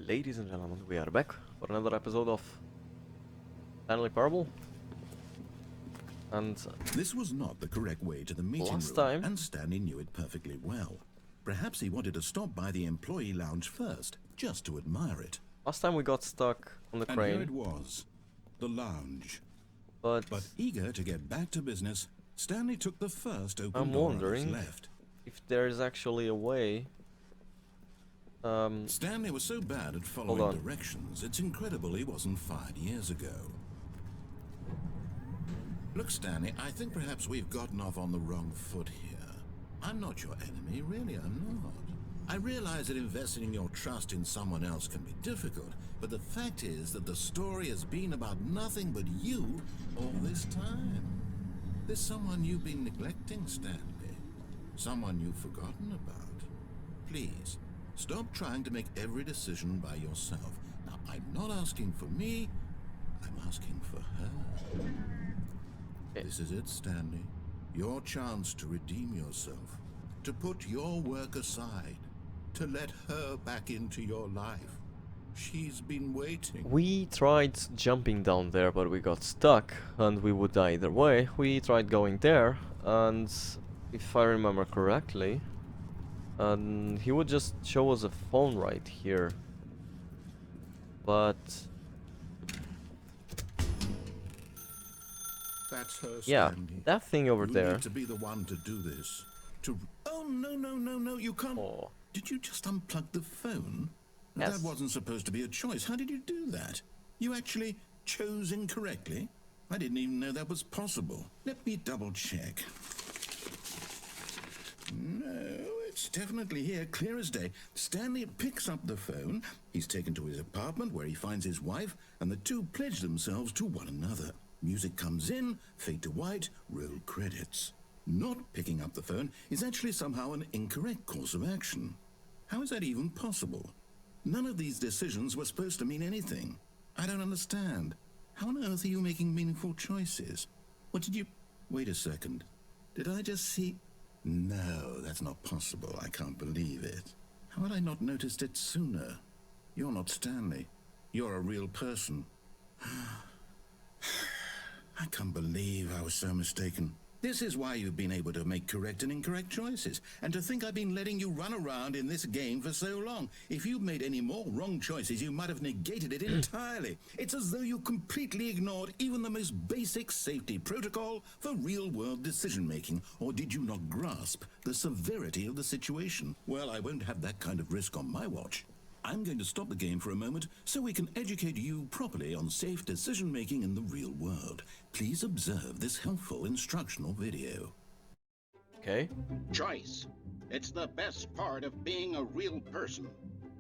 Ladies and gentlemen, we are back for another episode of Stanley Parable. And This was not the correct way to the meeting last room, time, and Stanley knew it perfectly well. Perhaps he wanted to stop by the employee lounge first, just to admire it. last time we got stuck on the And here crane, it was, the lounge. but But eager to get back to business, Stanley took the first open I'm door on his wondering left. if there is actually a way. Stanley was so bad at Hold following on. directions, it's incredible he wasn't fired years ago. Look, Stanley, I think perhaps we've gotten off on the wrong foot here. I'm not your enemy, really, I'm not. I realize that investing your trust in someone else can be difficult, but the fact is that the story has been about nothing but you all this time. There's someone you've been neglecting, Stanley. Someone you've forgotten about. Please, stop trying to make every decision by yourself. Now, I'm not asking for me, I'm asking for her. This is it, Stanley. Your chance to redeem yourself. To put your work aside. To let her back into your life. She's been waiting. we tried jumping down there, but we got stuck, and we would die either way. We tried going there, and if I remember correctly, he would just show us a phone right here. But That's her, yeah, Stanley. that thing over You there. need to be the one to do this. Oh, no, you can't. Oh. Did you just unplug the phone? Yes. That wasn't supposed to be a choice. How did you do that? You actually chose incorrectly? I didn't even know that was possible. Let me double check. No, it's definitely here, clear as day. Stanley picks up the phone. He's taken to his apartment where he finds his wife, and the two pledge themselves to one another. Music comes in, fade to white, roll credits. Not picking up the phone is actually somehow an incorrect course of action. How is that even possible? None of these decisions were supposed to mean anything. I don't understand. How on earth are you making meaningful choices? What did you... Wait a second. Did I just see... No, that's not possible. I can't believe it. How had I not noticed it sooner? You're not Stanley. You're a real person. I can't believe I was so mistaken. This is why you've been able to make correct and incorrect choices. And to think I've been letting you run around in this game for so long. If you'd made any more wrong choices, you might have negated it entirely. It's as though you completely ignored even the most basic safety protocol for real-world decision-making. Or did you not grasp the severity of the situation? Well, I won't have that kind of risk on my watch. I'm going to stop the game for a moment so we can educate you properly on safe decision-making in the real world. Please observe this helpful instructional video. Okay. Choice. It's the best part of being a real person.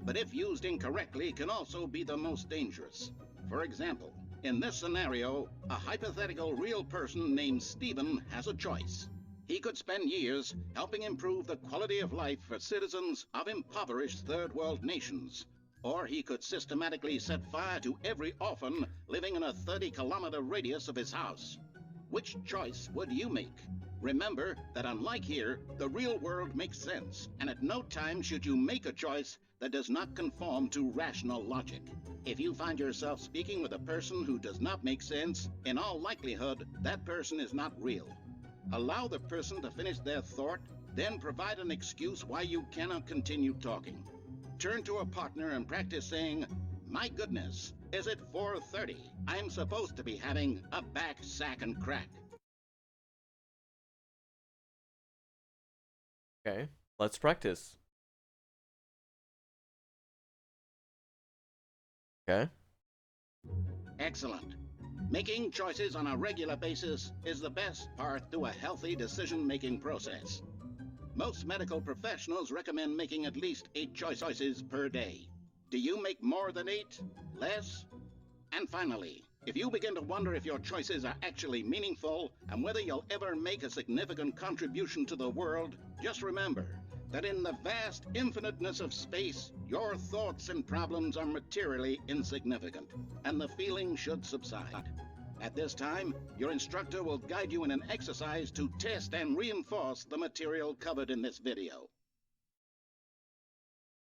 But if used incorrectly, can also be the most dangerous. For example, in this scenario, a hypothetical real person named Stephen has a choice. He could spend years helping improve the quality of life for citizens of impoverished third world nations. Or he could systematically set fire to every orphan living in a 30-kilometer radius of his house. Which choice would you make? Remember that unlike here, the real world makes sense, and at no time should you make a choice that does not conform to rational logic. If you find yourself speaking with a person who does not make sense, in all likelihood, that person is not real. Allow the person to finish their thought, then provide an excuse why you cannot continue talking. Turn to a partner and practice saying, "My goodness, is it 4:30? I'm supposed to be having a back, sack, and crack." Okay, let's practice. Okay. Excellent. Making choices on a regular basis is the best part to a healthy decision-making process. Most medical professionals recommend making at least 8 choices per day. Do you make more than 8? Less? And finally, if you begin to wonder if your choices are actually meaningful and whether you'll ever make a significant contribution to the world, just remember that in the vast infiniteness of space, your thoughts and problems are materially insignificant, and the feeling should subside. At this time, your instructor will guide you in an exercise to test and reinforce the material covered in this video.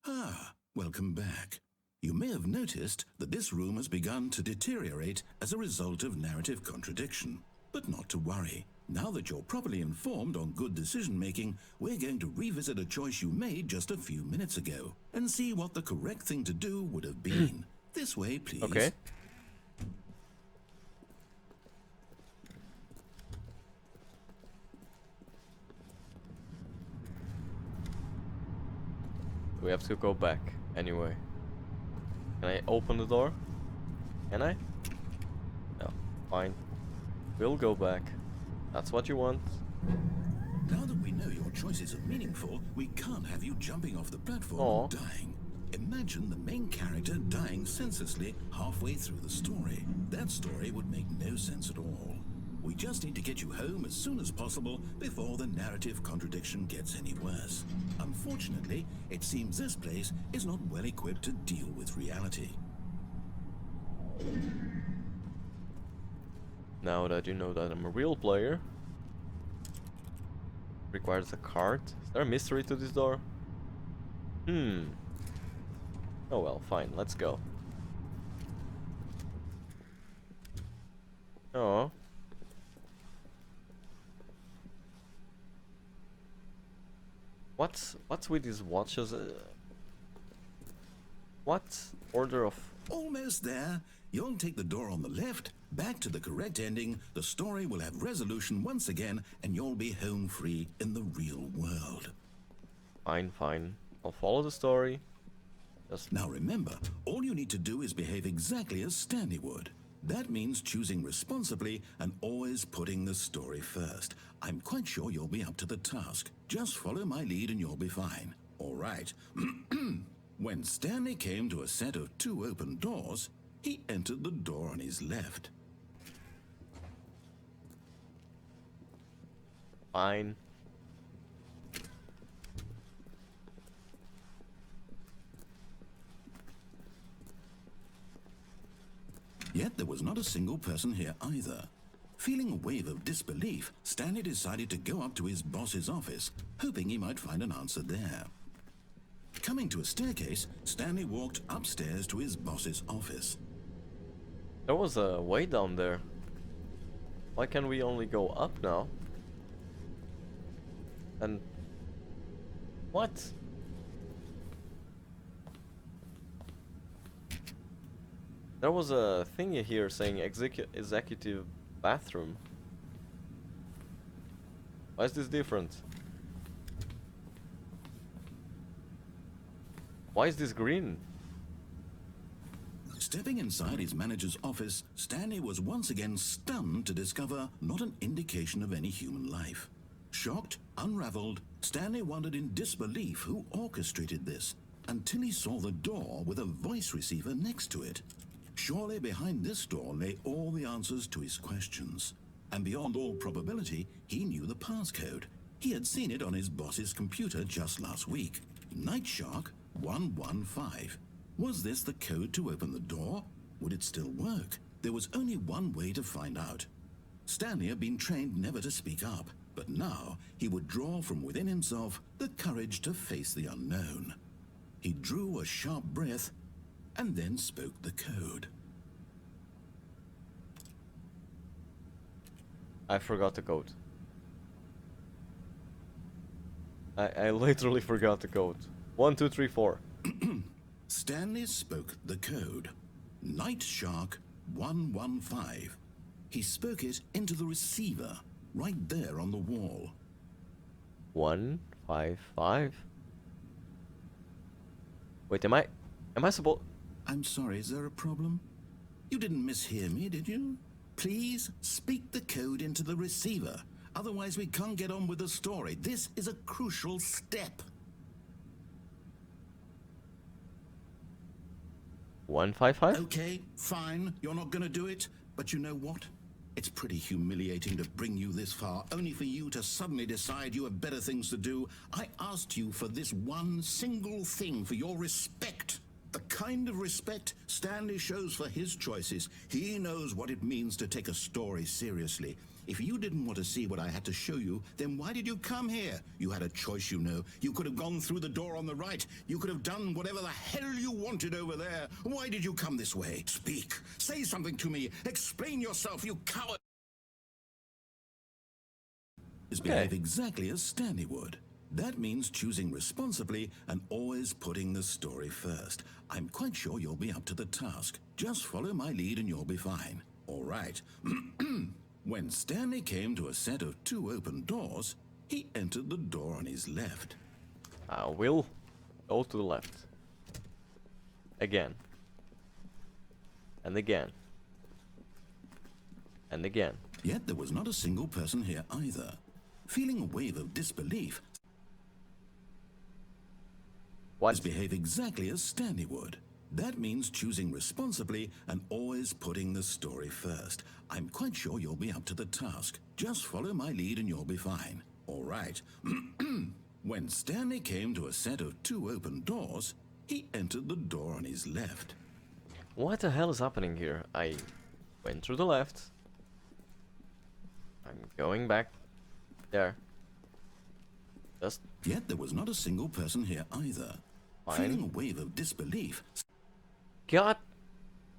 Ah, welcome back. You may have noticed that this room has begun to deteriorate as a result of narrative contradiction. But not to worry. Now that you're properly informed on good decision-making, we're going to revisit a choice you made just a few minutes ago and see what the correct thing to do would have been. This way, please. Okay. We have to go back anyway. Can I open the door? Can I? No. Fine. We'll go back. That's what you want. Now that we know your choices are meaningful, we can't have you jumping off the platform and dying. Imagine the main character dying senselessly halfway through the story. That story would make no sense at all. We just need to get you home as soon as possible before the narrative contradiction gets any worse. Unfortunately, it seems this place is not well equipped to deal with reality. Now that you know that I'm a real player. Requires a card. Is there a mystery to this door? Oh well, fine, let's go. Oh. What's with these watches? What order of... Almost there. You'll take the door on the left, back to the correct ending, the story will have resolution once again, and you'll be home free in the real world. Fine, fine. I'll follow the story. Just... Now remember, all you need to do is behave exactly as Stanley would. That means choosing responsibly and always putting the story first. I'm quite sure you'll be up to the task. Just follow my lead and you'll be fine. All right. When Stanley came to a set of 2 open doors, he entered the door on his left. Fine. Yet there was not a single person here either. Feeling a wave of disbelief, Stanley decided to go up to his boss's office, hoping he might find an answer there. Coming to a staircase, Stanley walked upstairs to his boss's office. There was a way down there. Why can we only go up now? And... what? There was a thingy here saying executive bathroom. Why is this different? Why is this green? Stepping inside his manager's office, Stanley was once again stunned to discover not an indication of any human life. Shocked, unraveled, Stanley wondered in disbelief who orchestrated this, until he saw the door with a voice receiver next to it. Surely behind this door lay all the answers to his questions. And beyond all probability, he knew the passcode. He had seen it on his boss's computer just last week. Nightshark 115. Was this the code to open the door? Would it still work? There was only one way to find out. Stanley had been trained never to speak up, but now he would draw from within himself the courage to face the unknown. He drew a sharp breath and then spoke the code. I forgot the code. I literally forgot the code. 1, 2, 3, 4. Stanley spoke the code. Nightshark 115. He spoke it into the receiver, right there on the wall. 155. Wait, am I supposed... I'm sorry, is there a problem? You didn't mishear me, did you? Please speak the code into the receiver. Otherwise we can't get on with the story. This is a crucial step. 155? Okay, fine. You're not gonna do it. But you know what? It's pretty humiliating to bring you this far, only for you to suddenly decide you have better things to do. I asked you for this one single thing, for your respect. The kind of respect Stanley shows for his choices. He knows what it means to take a story seriously. If you didn't want to see what I had to show you, then why did you come here? You had a choice, you know. You could have gone through the door on the right. You could have done whatever the hell you wanted over there. Why did you come this way? Speak. Say something to me. Explain yourself, you coward. Behave exactly as Stanley would. That means choosing responsibly and always putting the story first. I'm quite sure you'll be up to the task. Just follow my lead and you'll be fine. All right. When Stanley came to a set of 2 open doors, he entered the door on his left. I will go to the left. Again. And again. And again. Yet there was not a single person here either. Feeling a wave of disbelief, behave exactly as Stanley would. That means choosing responsibly and always putting the story first. I'm quite sure you'll be up to the task. Just follow my lead and you'll be fine. All right. When Stanley came to a set of 2 open doors, he entered the door on his left. What the hell is happening here? I went through the left. I'm going back there. Just... Yet there was not a single person here either. Fine. Feeling a wave of disbelief. God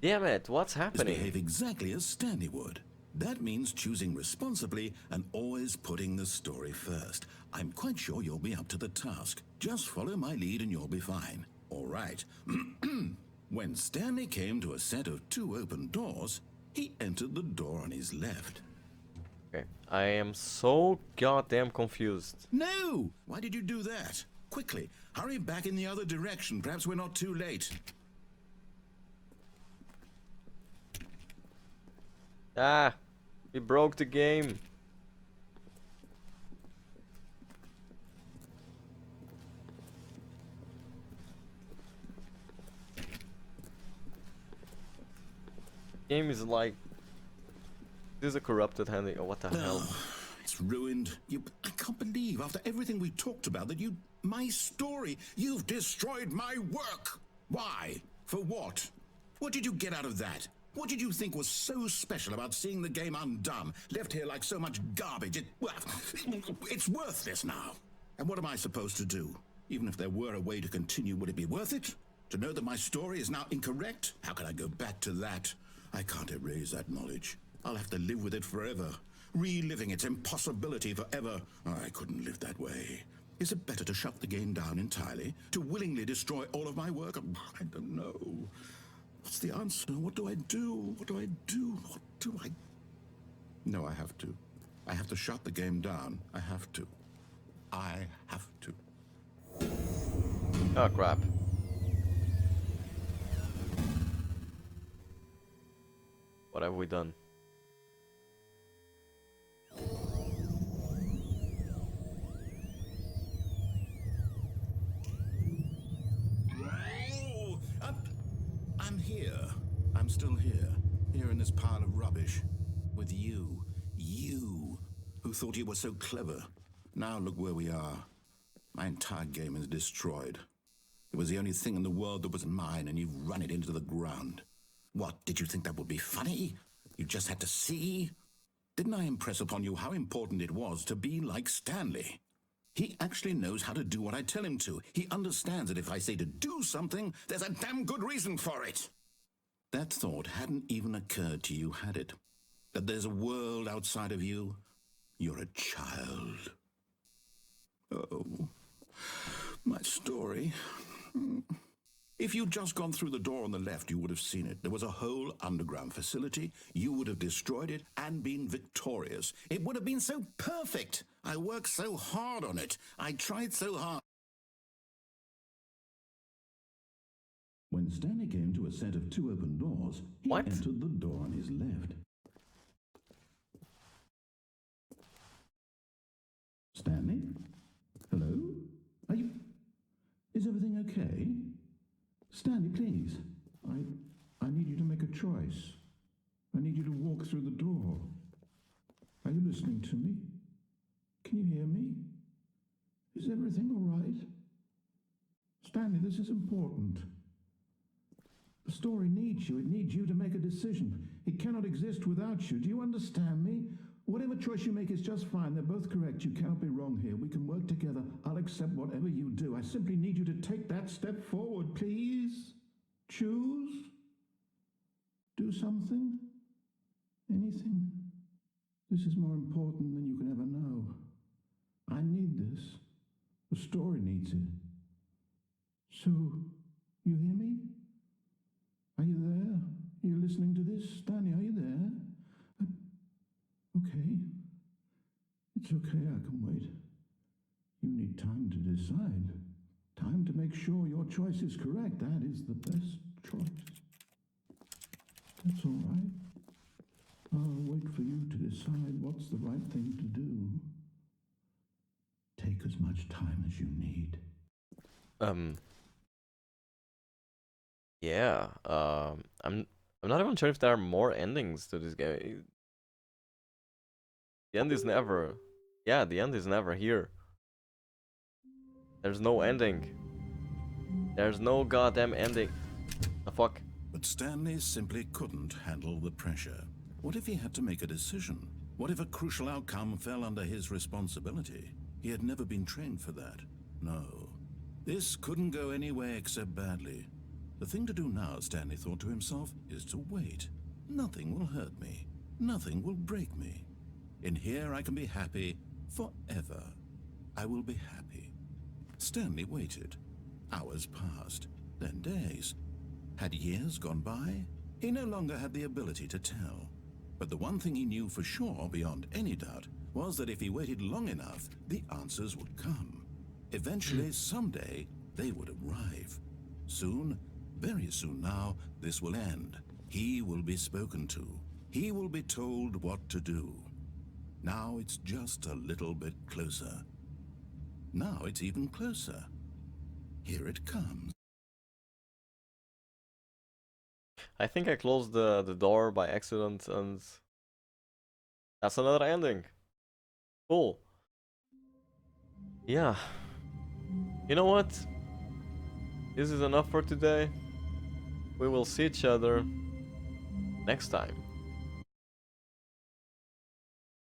damn it, what's happening? Behave exactly as Stanley would. That means choosing responsibly and always putting the story first. I'm quite sure you'll be up to the task. Just follow my lead and you'll be fine. All right. When Stanley came to a set of 2 open doors, he entered the door on his left. Okay, I am so goddamn confused. No! Why did you do that? Quickly, hurry back in the other direction. Perhaps we're not too late. Ah, we broke the game. Game is like, this is a corrupted handing. Oh, what the hell? It's ruined. I can't believe after everything we talked about that my story, you've destroyed my work. Why? For what? What did you get out of that? What did you think was so special about seeing the game undone, left here like so much garbage? It's worthless now. And what am I supposed to do? Even if there were a way to continue, would it be worth it? To know that my story is now incorrect? How can I go back to that? I can't erase that knowledge. I'll have to live with it forever, reliving its impossibility forever. I couldn't live that way. Is it better to shut the game down entirely? To willingly destroy all of my work? I don't know. What's the answer? What do I do? What do I do? What do I... No, I have to. I have to shut the game down. I have to. I have to. Oh, crap. What have we done? I'm here. I'm still here. Here in this pile of rubbish. With you. You. Who thought you were so clever. Now look where we are. My entire game is destroyed. It was the only thing in the world that was mine, and you've run it into the ground. What, did you think that would be funny? You just had to see? Didn't I impress upon you how important it was to be like Stanley? He actually knows how to do what I tell him to. He understands that if I say to do something, there's a damn good reason for it. That thought hadn't even occurred to you, had it? That there's a world outside of you? You're a child. Oh, my story. If you'd just gone through the door on the left, you would have seen it. There was a whole underground facility. You would have destroyed it and been victorious. It would have been so perfect. I worked so hard on it. I tried so hard. When Stanley came to a set of 2 open doors, he entered the door on his left. Stanley? Hello? Are you... Is everything okay? Stanley, please. I need you to make a choice. I need you to walk through the door. Are you listening to me? Can you hear me? Is everything all right? Stanley, this is important. The story needs you. It needs you to make a decision. It cannot exist without you. Do you understand me? Whatever choice you make is just fine. They're both correct. You cannot be wrong here. We can work together. I'll accept whatever you do. I simply need you to take that step forward, please. Choose. Do something. Anything. This is more important than you can ever know. I need this. The story needs it. So, you hear me? Are you there? Are you listening to this? Stanley, are you there? Okay. It's okay, I can wait. You need time to decide. Time to make sure your choice is correct. That is the best choice. That's all right. I'll wait for you to decide what's the right thing to do. Take as much time as you need. Yeah. I'm not even sure if there are more endings to this game. The end is never. Yeah, the end is never here. There's no ending. There's no goddamn ending. The fuck? But Stanley simply couldn't handle the pressure. What if he had to make a decision? What if a crucial outcome fell under his responsibility? He had never been trained for that. No. This couldn't go any way except badly. The thing to do now, Stanley thought to himself, is to wait. Nothing will hurt me. Nothing will break me. In here I can be happy forever. I will be happy. Stanley waited. Hours passed, then days. Had years gone by? He no longer had the ability to tell. But the one thing he knew for sure, beyond any doubt, was that if he waited long enough, the answers would come. Eventually, someday, they would arrive. Soon, very soon now, this will end. He will be spoken to. He will be told what to do. Now it's just a little bit closer. Now it's even closer. Here it comes. I think I closed the door by accident, and that's another ending. Cool. Yeah. You know what? This is enough for today. We will see each other next time.